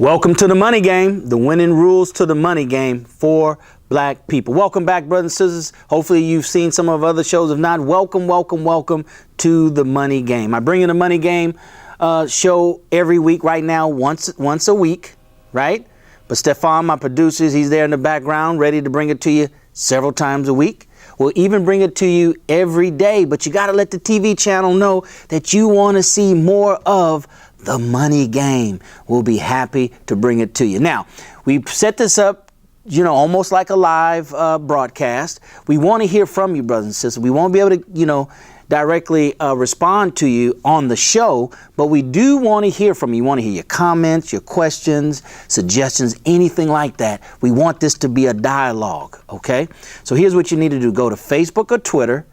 Welcome to the money game, the winning rules to the money game for black people. Welcome back, brothers and sisters. Hopefully you've seen some of our other shows. If not, welcome to the money game. I bring you the money game show every week right now, once a week, right? But Stefan, my producer, he's there in the background, ready to bring it to you several times a week. We'll even bring it to you every day, but you got to let the TV channel know that you want to see more of the money game. We'll be happy to bring it to you. Now, we've set this up, almost like a live broadcast. We want to hear from you, brothers and sisters. We won't be able to, directly respond to you on the show, but we do want to hear from you. We want to hear your comments, your questions, suggestions, anything like that. We want this to be a dialogue, okay? So here's what you need to do. Go to Facebook or Twitter,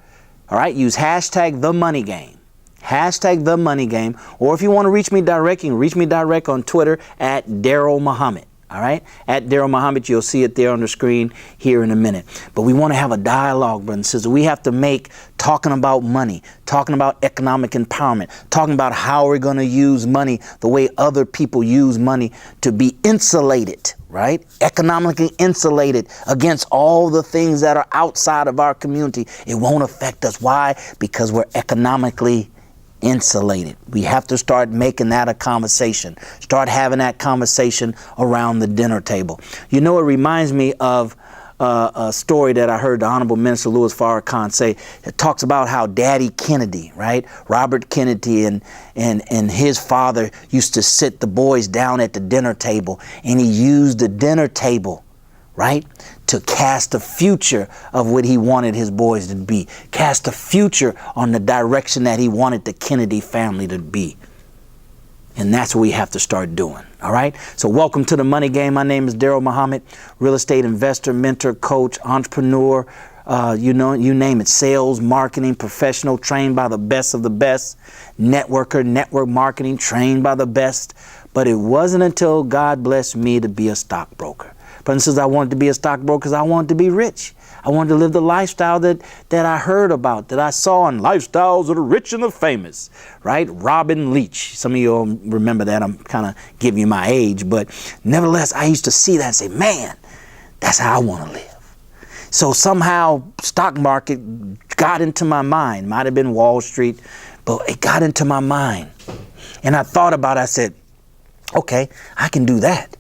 all right? Use hashtag the money game. Hashtag the money game. Or if you want to reach me direct, you can reach me direct on Twitter at Daryl Muhammad. All right, at Daryl Muhammad, you'll see it there on the screen here in a minute. But we want to have a dialogue, brothers and sisters. We have to make talking about money, talking about economic empowerment, talking about how we're going to use money the way other people use money to be insulated, right? Economically insulated against all the things that are outside of our community. It won't affect us. Why? Because we're economically insulated. We have to start making that a conversation. Start having that conversation around the dinner table. It reminds me of a story that I heard the Honorable Minister Louis Farrakhan say. It talks about how Daddy Kennedy, right? Robert Kennedy and his father used to sit the boys down at the dinner table, and he used the dinner table, right, to cast the future of what he wanted his boys to be, cast the future on the direction that he wanted the Kennedy family to be. And that's what we have to start doing, all right? So welcome to the money game. My name is Daryl Muhammad, real estate investor, mentor, coach, entrepreneur, you name it, sales, marketing, professional, trained by the best of the best, networker, network marketing, trained by the best. But it wasn't until God blessed me to be a stockbroker. But since I wanted to be a stockbroker, because I wanted to be rich. I wanted to live the lifestyle that I heard about, that I saw in Lifestyles of the Rich and the Famous, right? Robin Leach. Some of you all remember that. I'm kind of giving you my age. But nevertheless, I used to see that and say, man, that's how I want to live. So somehow stock market got into my mind. Might have been Wall Street, but it got into my mind. And I thought about it. I said, okay, I can do that.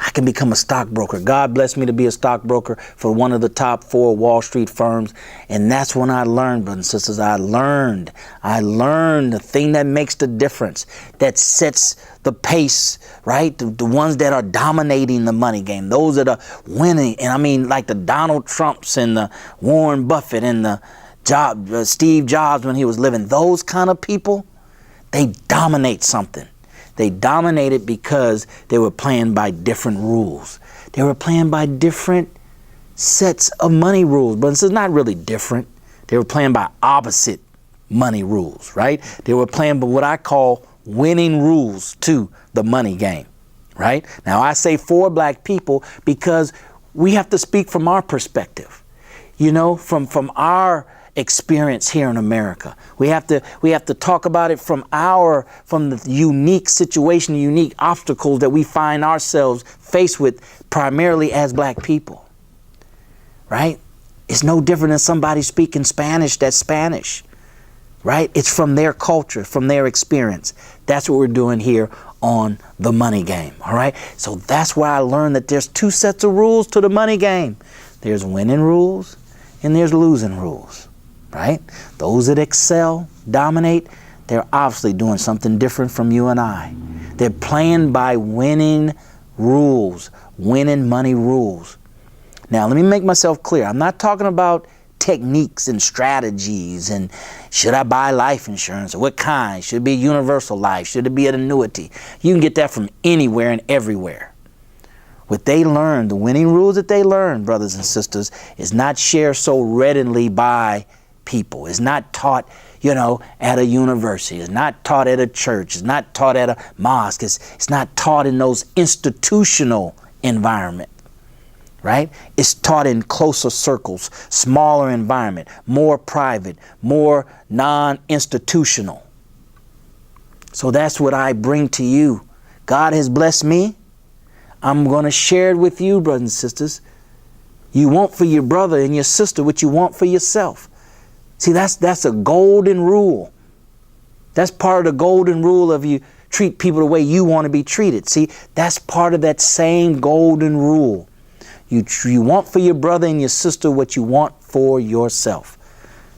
I can become a stockbroker. God blessed me to be a stockbroker for one of the top 4 Wall Street firms. And that's when I learned, brothers and sisters, I learned the thing that makes the difference, that sets the pace, right? The ones that are dominating the money game, those that are winning. And I mean, like the Donald Trumps and the Warren Buffett and the Steve Jobs when he was living, those kind of people, they dominate something. They dominated because they were playing by different rules. They were playing by different sets of money rules, but this is not really different. They were playing by opposite money rules, right? They were playing by what I call winning rules to the money game, right? Now, I say for black people because we have to speak from our perspective, from our experience here in America. We have to talk about it from the unique situation, unique obstacles that we find ourselves faced with primarily as black people, right? It's no different than somebody speaking Spanish that's Spanish, right? It's from their culture, from their experience. That's what we're doing here on the money game, all right? So that's why I learned that there's 2 sets of rules to the money game. There's winning rules and there's losing rules. Right? Those that excel, dominate, they're obviously doing something different from you and I. They're playing by winning rules, winning money rules. Now, let me make myself clear. I'm not talking about techniques and strategies and should I buy life insurance or what kind? Should it be universal life? Should it be an annuity? You can get that from anywhere and everywhere. What they learned, the winning rules that they learned, brothers and sisters, is not shared so readily by people. It's not taught, at a university. It's not taught at a church. It's not taught at a mosque. It's not taught in those institutional environment, right? It's taught in closer circles, smaller environment, more private, more non-institutional. So that's what I bring to you. God has blessed me I'm going to share it with you, brothers and sisters. You want for your brother and your sister what you want for yourself. See, that's a golden rule. That's part of the golden rule of you treat people the way you want to be treated. See, that's part of that same golden rule. You want for your brother and your sister what you want for yourself.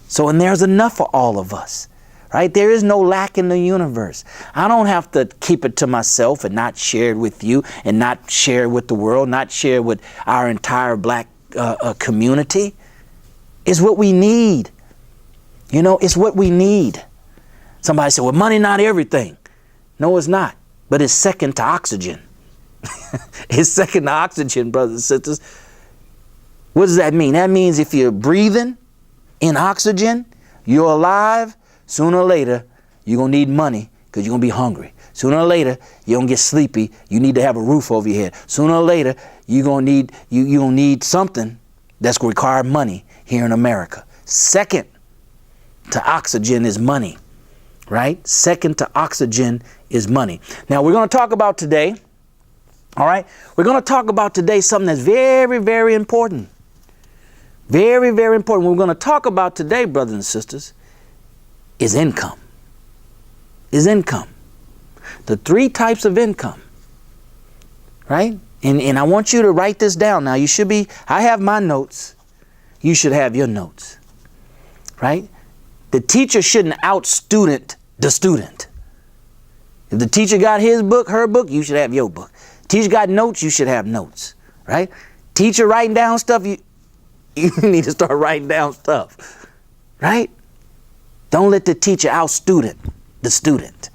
So, and there's enough for all of us, right? There is no lack in the universe. I don't have to keep it to myself and not share it with you and not share it with the world, not share it with our entire black community. It's what we need. You know, it's what we need. Somebody said, well, money not everything. No, it's not. But it's second to oxygen. It's second to oxygen, brothers and sisters. What does that mean? That means if you're breathing in oxygen, you're alive, sooner or later, you're going to need money because you're going to be hungry. Sooner or later, you're going to get sleepy. You need to have a roof over your head. Sooner or later, you're going to need something that's going to require money here in America. Second to oxygen is money, right? Second to oxygen is money. Now, we're going to talk about today, all right? We're going to talk about today something that's very, very important. Very, very important. What we're going to talk about today, brothers and sisters, is income. Is income. The three types of income, right? And I want you to write this down. Now, I have my notes. You should have your notes, right? The teacher shouldn't out-student the student. If the teacher got his book, her book, you should have your book. Teacher got notes, you should have notes, right? Teacher writing down stuff, you need to start writing down stuff, right? Don't let the teacher out-student the student,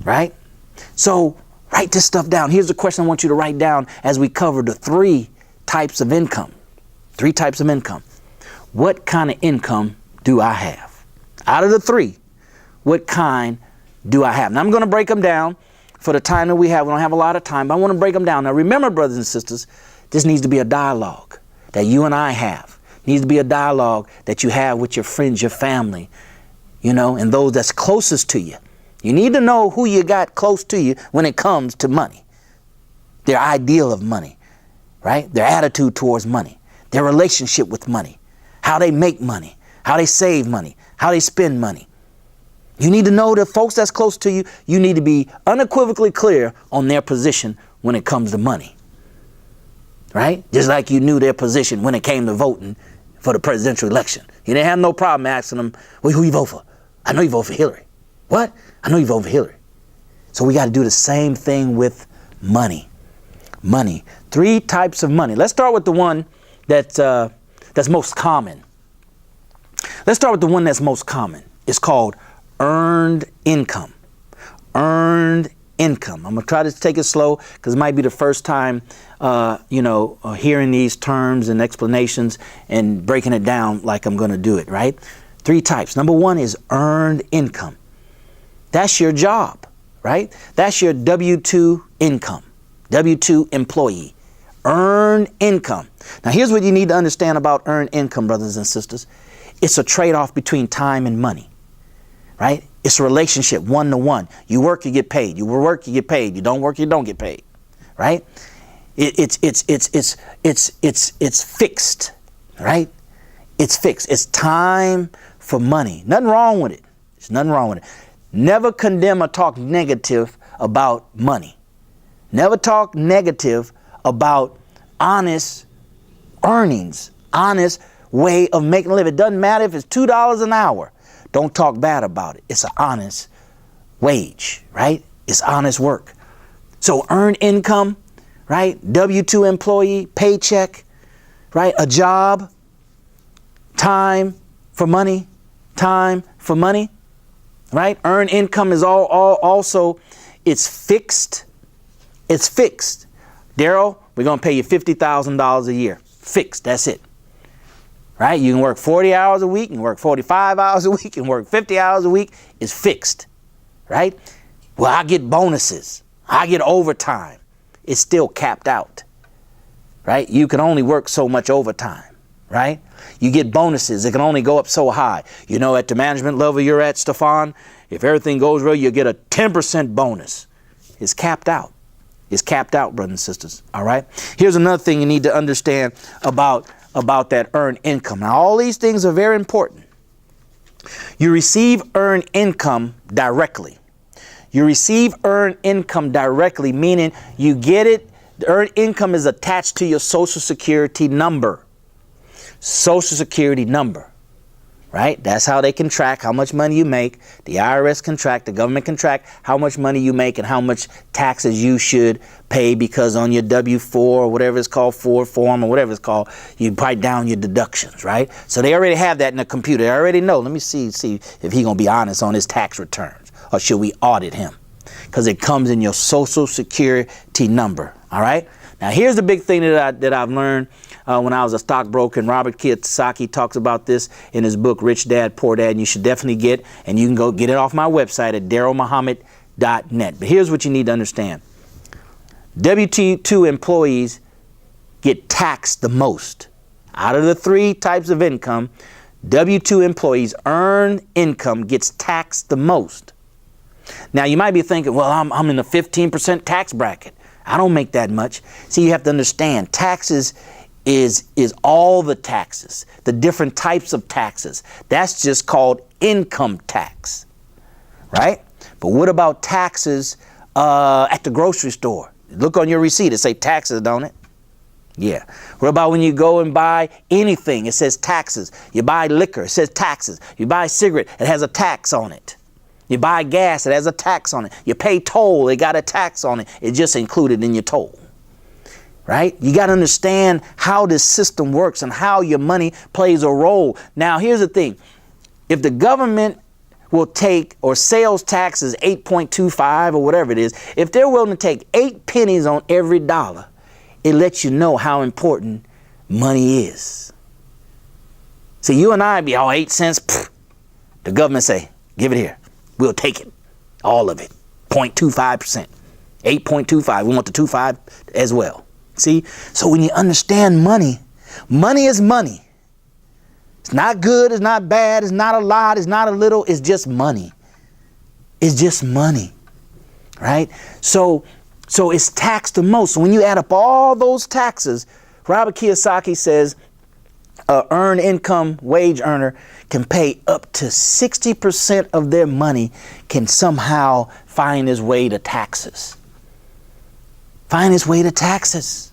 right? So write this stuff down. Here's the question I want you to write down as we cover the three types of income. Three types of income. What kind of income do I have? Out of the three, what kind do I have? Now, I'm going to break them down for the time that we have. We don't have a lot of time, but I want to break them down. Now, remember, brothers and sisters, this needs to be a dialogue that you and I have. It needs to be a dialogue that you have with your friends, your family, you know, and those that's closest to you. You need to know who you got close to you when it comes to money. Their ideal of money, right? Their attitude towards money, their relationship with money, how they make money, how they save money, how they spend money. You need to know the folks that's close to you. You need to be unequivocally clear on their position when it comes to money, right? Just like you knew their position when it came to voting for the presidential election. You didn't have no problem asking them, well, who you vote for? I know you vote for Hillary. What? I know you vote for Hillary. So we got to do the same thing with money. Money. Three types of money. Let's start with the one that's most common. Let's start with the one that's most common. It's called earned income. Earned income. I'm going to try to take it slow because it might be the first time, hearing these terms and explanations and breaking it down like I'm going to do it, right? Three types. Number one is earned income. That's your job, right? That's your W-2 income, W-2 employee. Earned income. Now, here's what you need to understand about earned income, brothers and sisters. It's a trade-off between time and money, right? It's a relationship, one-to-one. You work, you get paid. You work, you get paid. You don't work, you don't get paid, right? It's fixed, right? It's fixed. It's time for money. Nothing wrong with it. There's nothing wrong with it. Never condemn or talk negative about money. Never talk negative about honest earnings, honest way of making a living. It doesn't matter if it's $2 an hour. Don't talk bad about it. It's an honest wage, right? It's honest work. So earned income, right? W-2 employee, paycheck, right? A job, time for money, right? Earned income is also, it's fixed. It's fixed. Daryl, we're going to pay you $50,000 a year. Fixed. That's it. Right? You can work 40 hours a week, you can work 45 hours a week, you can work 50 hours a week. It's fixed. Right? Well, I get bonuses. I get overtime. It's still capped out. Right? You can only work so much overtime. Right? You get bonuses. It can only go up so high. You know, at the management level you're at, Stefan, if everything goes well, you get a 10% bonus. It's capped out. It's capped out, brothers and sisters. All right. Here's another thing you need to understand about that earned income. Now, all these things are very important. You receive earned income directly. You receive earned income directly, meaning you get it. The earned income is attached to your Social Security number. Social Security number, right? That's how they can track how much money you make. The IRS can track, the government can track how much money you make and how much taxes you should pay, because on your W-4 or whatever it's called, Ford form or whatever it's called, you write down your deductions, right? So they already have that in the computer. They already know. Let me see if he's going to be honest on his tax returns, or should we audit him? Because it comes in your Social Security number. All right. Now, here's the big thing that I've learned when I was a stockbroker, and Robert Kiyosaki talks about this in his book, Rich Dad, Poor Dad, and you should definitely get, and you can go get it off my website at darylmuhammad.net. But here's what you need to understand. W-2 employees get taxed the most. Out of the three types of income, W-2 employees' earned income gets taxed the most. Now, you might be thinking, well, I'm in the 15% tax bracket. I don't make that much. See, you have to understand, taxes is all the taxes, the different types of taxes. That's just called income tax, right? But what about taxes at the grocery store? Look on your receipt, it say taxes, don't it? Yeah. What about when you go and buy anything? It says taxes. You buy liquor, it says taxes. You buy a cigarette, it has a tax on it. You buy gas, it has a tax on it. You pay toll, it got a tax on it. It's just included in your toll, right? You got to understand how this system works and how your money plays a role. Now, here's the thing. If the government will take, or sales tax is 8.25 or whatever it is, if they're willing to take 8 pennies on every dollar, it lets you know how important money is. See, you and I be all 8 cents. Pfft. The government say, give it here. We'll take it, all of it, 0.25%, 8.25. We want the 2.5 as well. See, so when you understand money, money is money. It's not good, it's not bad, it's not a lot, it's not a little, it's just money. It's just money, right? So it's taxed the most. So when you add up all those taxes, Robert Kiyosaki says, earned income wage earner can pay up to 60% of their money can somehow find its way to taxes. Find its way to taxes,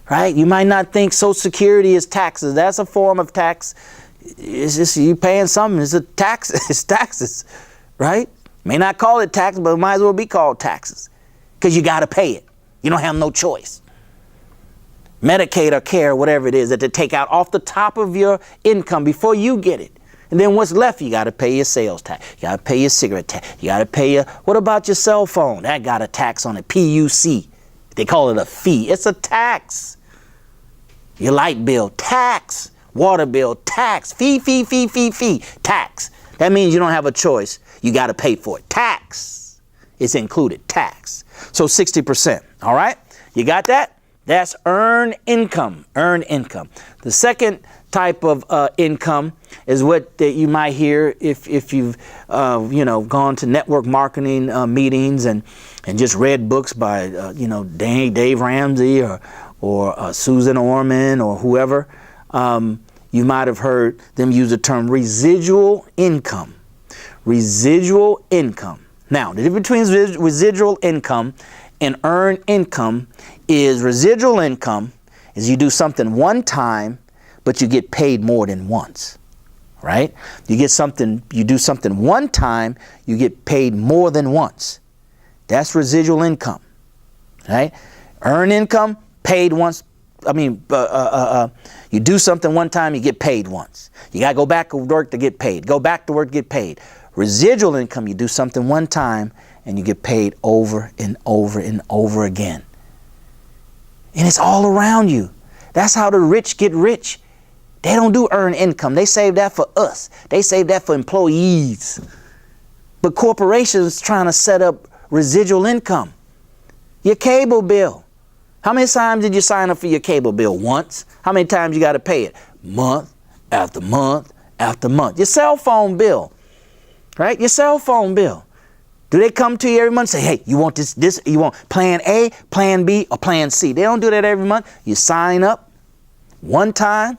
right? You might not think Social Security is taxes. That's a form of tax. It's just you paying something. It's a tax. It's taxes, right? May not call it tax, but it might as well be called taxes because you got to pay it. You don't have no choice. Medicaid or care, whatever it is, that they take out off the top of your income before you get it. And then what's left, you got to pay your sales tax. You got to pay your cigarette tax. You got to pay your, what about your cell phone? That got a tax on it, PUC. They call it a fee. It's a tax. Your light bill, tax. Water bill, tax. Fee, tax. That means you don't have a choice. You got to pay for it. Tax. It's included, tax. So 60%, all right? You got that? That's earned income, earned income. The second type of income is what that you might hear if you've, gone to network marketing meetings and just read books by, Dave Ramsey or Susan Orman or whoever. You might have heard them use the term residual income. Residual income. Now, the difference between residual income and earned income is residual income is you do something one time, but you get paid more than once, right? You do something one time, you get paid more than once. That's residual income, right? Earned income, paid once. You do something one time, you get paid once. You got to go back to work to get paid. Go back to work, get paid. Residual income, you do something one time and you get paid over and over and over again. And it's all around you. That's how the rich get rich. They don't do earned income. They save that for us. They save that for employees. But corporations trying to set up residual income. Your cable bill. How many times did you sign up for your cable bill? Once. How many times you got to pay it? Month after month after month. Your cell phone bill, right? Your cell phone bill. Do they come to you every month and say, hey, you want this, you want plan A, plan B, or plan C? They don't do that every month. You sign up one time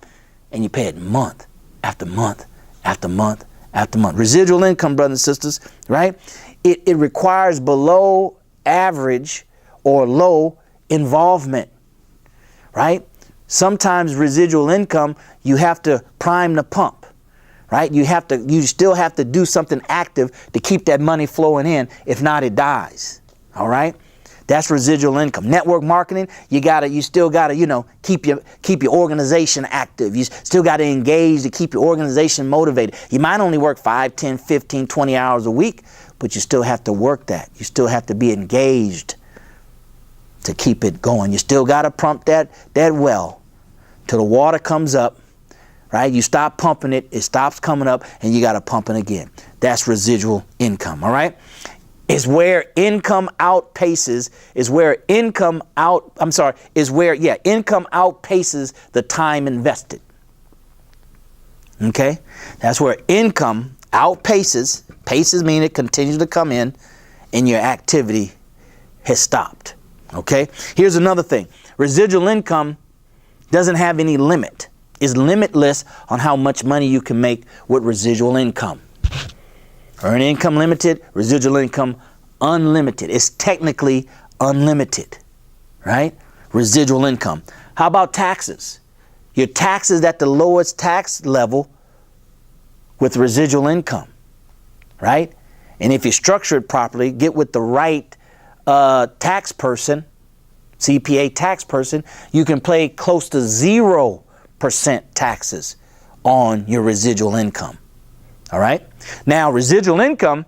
and you pay it month after month after month after month. Residual income, brothers and sisters, right? It requires below average or low involvement, right? Sometimes residual income, you have to prime the pump, right? You still have to do something active to keep that money flowing in. If not, it dies. All right. That's residual income. Network marketing, you still gotta, keep your organization active. You still gotta engage to keep your organization motivated. You might only work 5, 10, 15, 20 hours a week, but you still have to work that. You still have to be engaged to keep it going. You still gotta pump that well till the water comes up, right? You stop pumping it, it stops coming up, and you gotta pump it again. That's residual income, all right? Is where income outpaces the time invested. Okay? That's where income paces mean it continues to come in and your activity has stopped. Okay? Here's another thing. Residual income doesn't have any limit. It's limitless on how much money you can make with residual income. Earned income limited, residual income unlimited. It's technically unlimited, right? Residual income. How about taxes? Your taxes at the lowest tax level with residual income, right? And if you structure it properly, get with the right tax person, CPA tax person, you can pay close to 0% taxes on your residual income. All right. Now, residual income,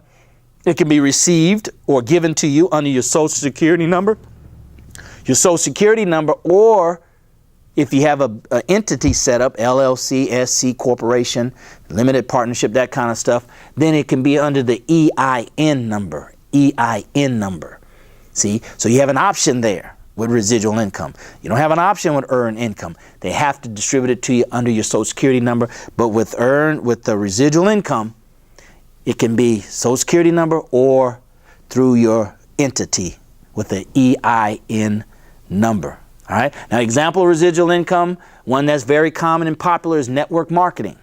it can be received or given to you under your Social Security number. Your Social Security number, or if you have an entity set up, LLC, SC, corporation, limited partnership, that kind of stuff, then it can be under the EIN number. EIN number. See, so you have an option there with residual income. You don't have an option with earned income. They have to distribute it to you under your Social Security number. But with the residual income, it can be Social Security number or through your entity with the EIN number. All right. Now, example of residual income, one that's very common and popular is network marketing.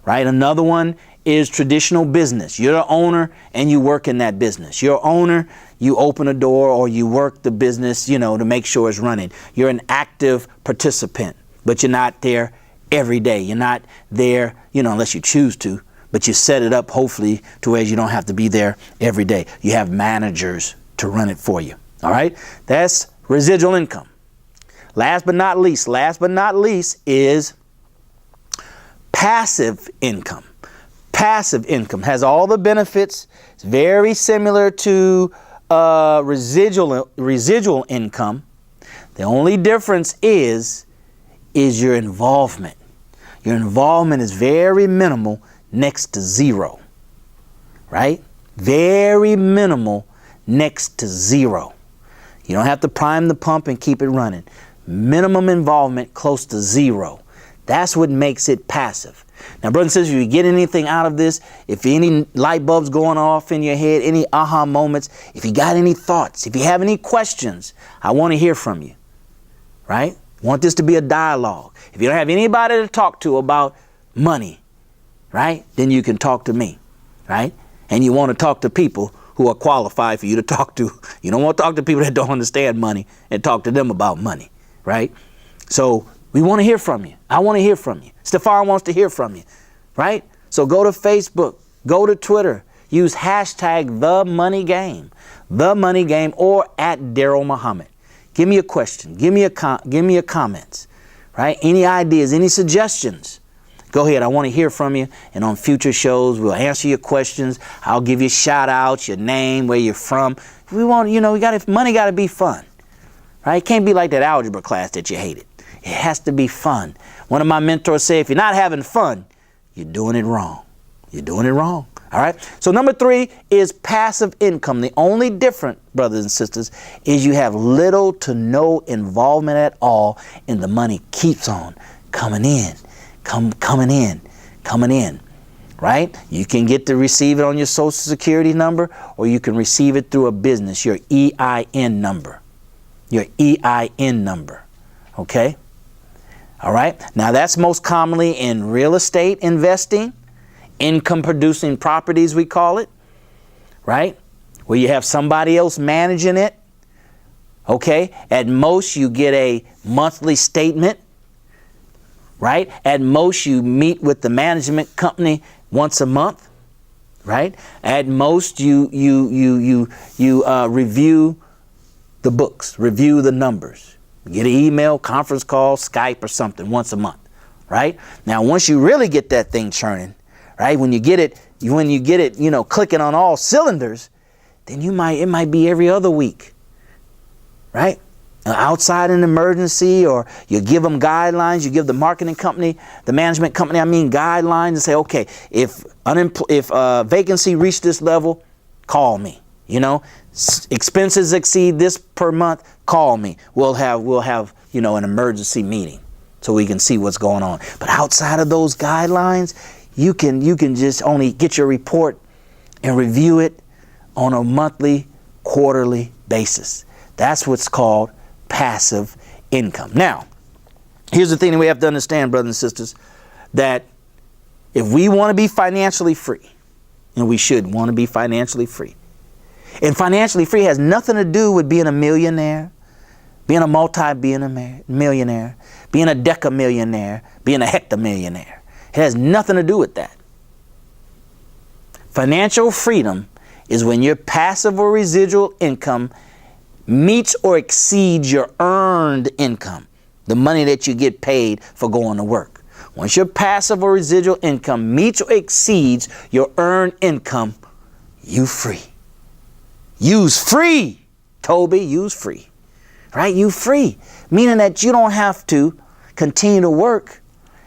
Right. Another one is traditional business. You're the owner and you work in that business. You're owner, you open a door or you work the business, to make sure it's running. You're an active participant, but you're not there every day. You're not there, unless you choose to, but you set it up hopefully to where you don't have to be there every day. You have managers to run it for you. All right. That's residual income. Last but not least is passive income. Passive income has all the benefits. It's very similar to residual income. The only difference is your involvement. Your involvement is very minimal, next to zero, right? Very minimal, next to zero. You don't have to prime the pump and keep it running. Minimum involvement, close to zero. That's what makes it passive. Now, brothers and sisters, if you get anything out of this, if any light bulbs going off in your head, any aha moments, if you got any thoughts, if you have any questions, I want to hear from you, right? I want this to be a dialogue. If you don't have anybody to talk to about money, right, then you can talk to me, right? And you want to talk to people who are qualified for you to talk to. You don't want to talk to people that don't understand money and talk to them about money, right? So we want to hear from you. I want to hear from you. Stefan wants to hear from you, right? So go to Facebook, go to Twitter, use hashtag #TheMoneyGame, or @DarylMuhammad. Give me a question. Give me a comments, right? Any ideas, any suggestions? Go ahead. I want to hear from you. And on future shows, we'll answer your questions. I'll give you shout outs, your name, where you're from. We want, money got to be fun, right? It can't be like that algebra class that you hated. It has to be fun. One of my mentors said, if you're not having fun, you're doing it wrong. You're doing it wrong. All right. So number 3 is passive income. The only difference, brothers and sisters, is you have little to no involvement at all, and the money keeps on coming in, coming in. right? You can get to receive it on your Social Security number, or you can receive it through a business, your EIN number. Your EIN number. Okay? All right? Now, that's most commonly in real estate investing, income producing properties, we call it, right? Where you have somebody else managing it. Okay? At most, you get a monthly statement, right? At most, you meet with the management company once a month, right? At most, you review the books, review the numbers, get an email, conference call, Skype, or something once a month, right? Now, once you really get that thing churning, right? When you get it, clicking on all cylinders, then it might be every other week, right? Outside an emergency, or you give them guidelines, you give the marketing company, the management company, guidelines, and say, okay, if vacancy reached this level, call me. Expenses exceed this per month, call me. We'll have an emergency meeting so we can see what's going on. But outside of those guidelines, you can just only get your report and review it on a monthly, quarterly basis. That's what's called passive income. Now, here's the thing that we have to understand, brothers and sisters, that if we want to be financially free, and we should want to be financially free, and financially free has nothing to do with being a millionaire, being a multi-millionaire, being a decamillionaire, being a hectamillionaire. It has nothing to do with that. Financial freedom is when your passive or residual income meets or exceeds your earned income, the money that you get paid for going to work. Once your passive or residual income meets or exceeds your earned income, you free. Use free, Toby, use free, right? You free, meaning that you don't have to continue to work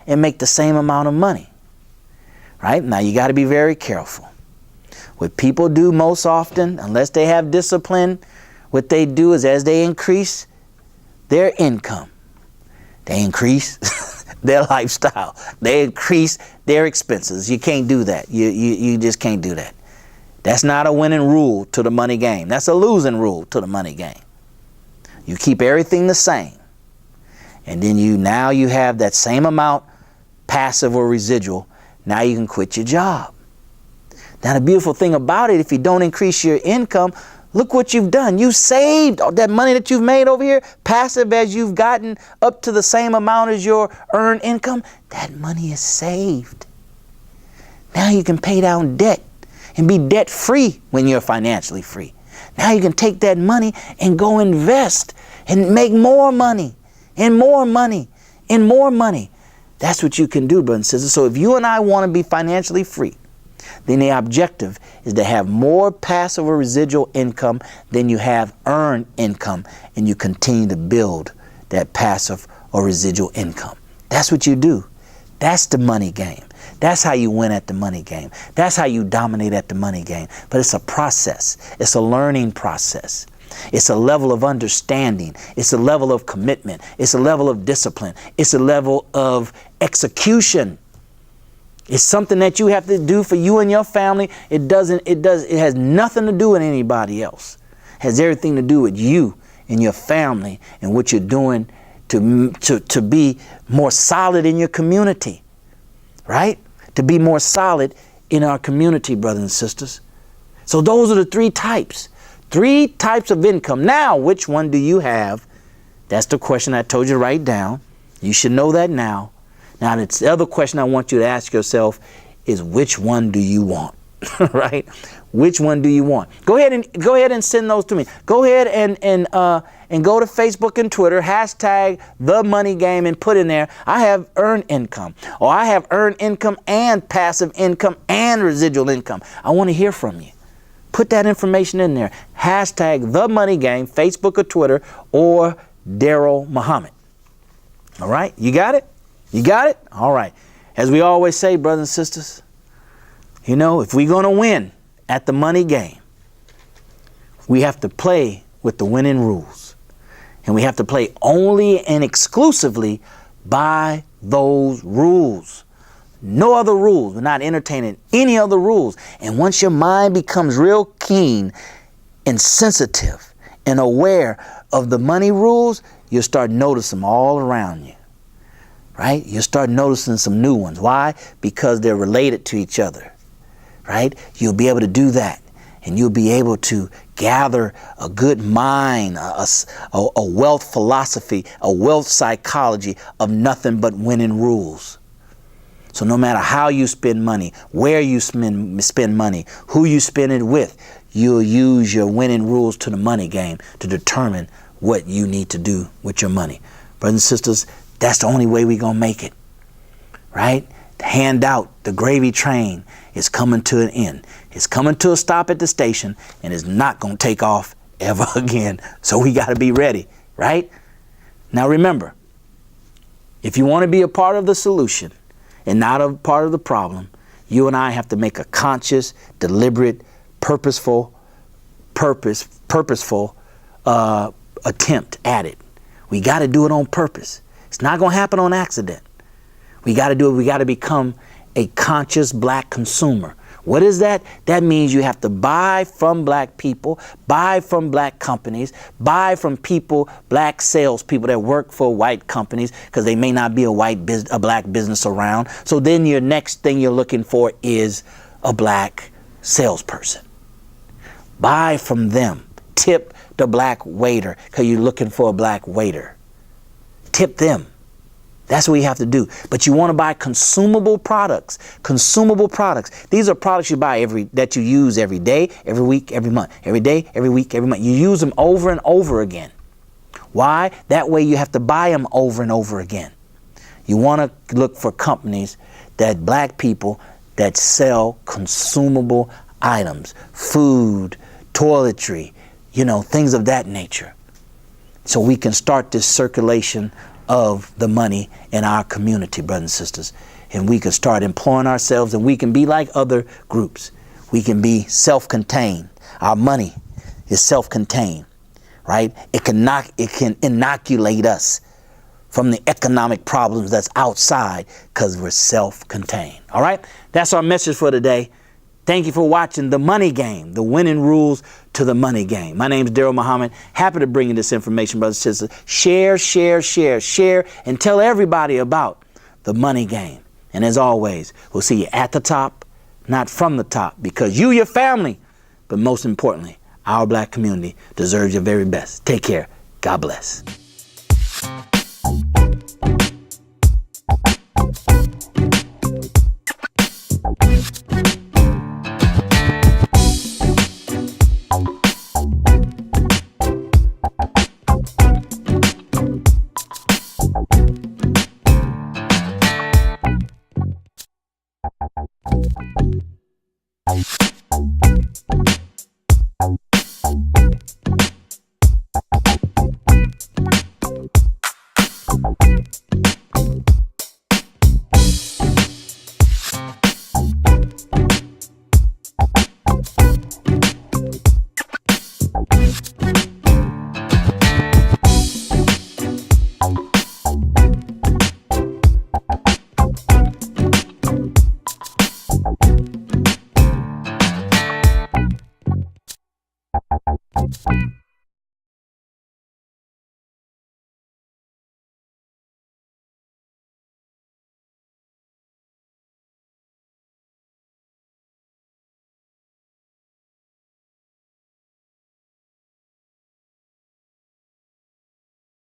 and make the same amount of money, right? Now, you got to be very careful. What people do most often, unless they have discipline, what they do is as they increase their income, they increase their lifestyle, they increase their expenses. You can't do that. You just can't do that. That's not a winning rule to the money game. That's a losing rule to the money game. You keep everything the same. And then now you have that same amount, passive or residual. Now you can quit your job. Now the beautiful thing about it, if you don't increase your income, look what you've done. You saved all that money that you've made over here, passive as you've gotten up to the same amount as your earned income. That money is saved. Now you can pay down debt and be debt free when you're financially free. Now you can take that money and go invest and make more money and more money and more money. That's what you can do, brothers and sisters. So if you and I want to be financially free, then the objective is to have more passive or residual income than you have earned income, and you continue to build that passive or residual income. That's what you do. That's the money game. That's how you win at the money game. That's how you dominate at the money game. But it's a process. It's a learning process. It's a level of understanding. It's a level of commitment. It's a level of discipline. It's a level of execution. It's something that you have to do for you and your family. It has nothing to do with anybody else. It has everything to do with you and your family and what you're doing to be more solid in your community, right? To be more solid in our community, brothers and sisters. So those are the three types of income. Now, which one do you have? That's the question I told you to write down. You should know that now. Now, the other question I want you to ask yourself is, which one do you want? Right? Which one do you want? Go ahead and send those to me. Go ahead and go to Facebook and Twitter, hashtag the money game, and put in there, I have earned income, or I have earned income and passive income and residual income. I want to hear from you. Put that information in there. Hashtag the money game, Facebook or Twitter, or Daryl Muhammad. All right? You got it? You got it? All right. As we always say, brothers and sisters, if we're going to win at the money game, we have to play with the winning rules. And we have to play only and exclusively by those rules. No other rules. We're not entertaining any other rules. And once your mind becomes real keen and sensitive and aware of the money rules, you'll start noticing them all around you, right? You'll start noticing some new ones. Why? Because they're related to each other, right? You'll be able to do that, and you'll be able to gather a good mind, a wealth philosophy, a wealth psychology of nothing but winning rules. So no matter how you spend money, where you spend money, who you spend it with, you'll use your winning rules to the money game to determine what you need to do with your money. Brothers and sisters, that's the only way we're going to make it, right? The handout, the gravy train is coming to an end. It's coming to a stop at the station, and it's not going to take off ever again. So we got to be ready, right? Now remember, if you want to be a part of the solution and not a part of the problem, you and I have to make a conscious, deliberate, purposeful attempt at it. We got to do it on purpose. It's not going to happen on accident. We got to do it. We got to become a conscious black consumer. What is that? That means you have to buy from black people, buy from black companies, buy from people, black salespeople that work for white companies, because they may not be a black business around. So then your next thing you're looking for is a black salesperson. Buy from them. Tip the black waiter because you're looking for a black waiter. Tip them. That's what you have to do. But you want to buy consumable products. Consumable products. These are products you buy that you use every day, every week, every month. Every day, every week, every month. You use them over and over again. Why? That way you have to buy them over and over again. You want to look for companies that black people that sell consumable items, food, toiletry, things of that nature. So we can start this circulation of the money in our community, brothers and sisters. And we can start employing ourselves, and we can be like other groups. We can be self-contained. Our money is self-contained, right? It can inoculate us from the economic problems that's outside because we're self-contained. All right? That's our message for today. Thank you for watching The Money Game, the winning rules to the money game. My name is Daryl Muhammad. Happy to bring you this information, brothers and sisters. Share, and tell everybody about The Money Game. And as always, we'll see you at the top, not from the top, because you, your family, but most importantly, our black community deserves your very best. Take care. God bless. You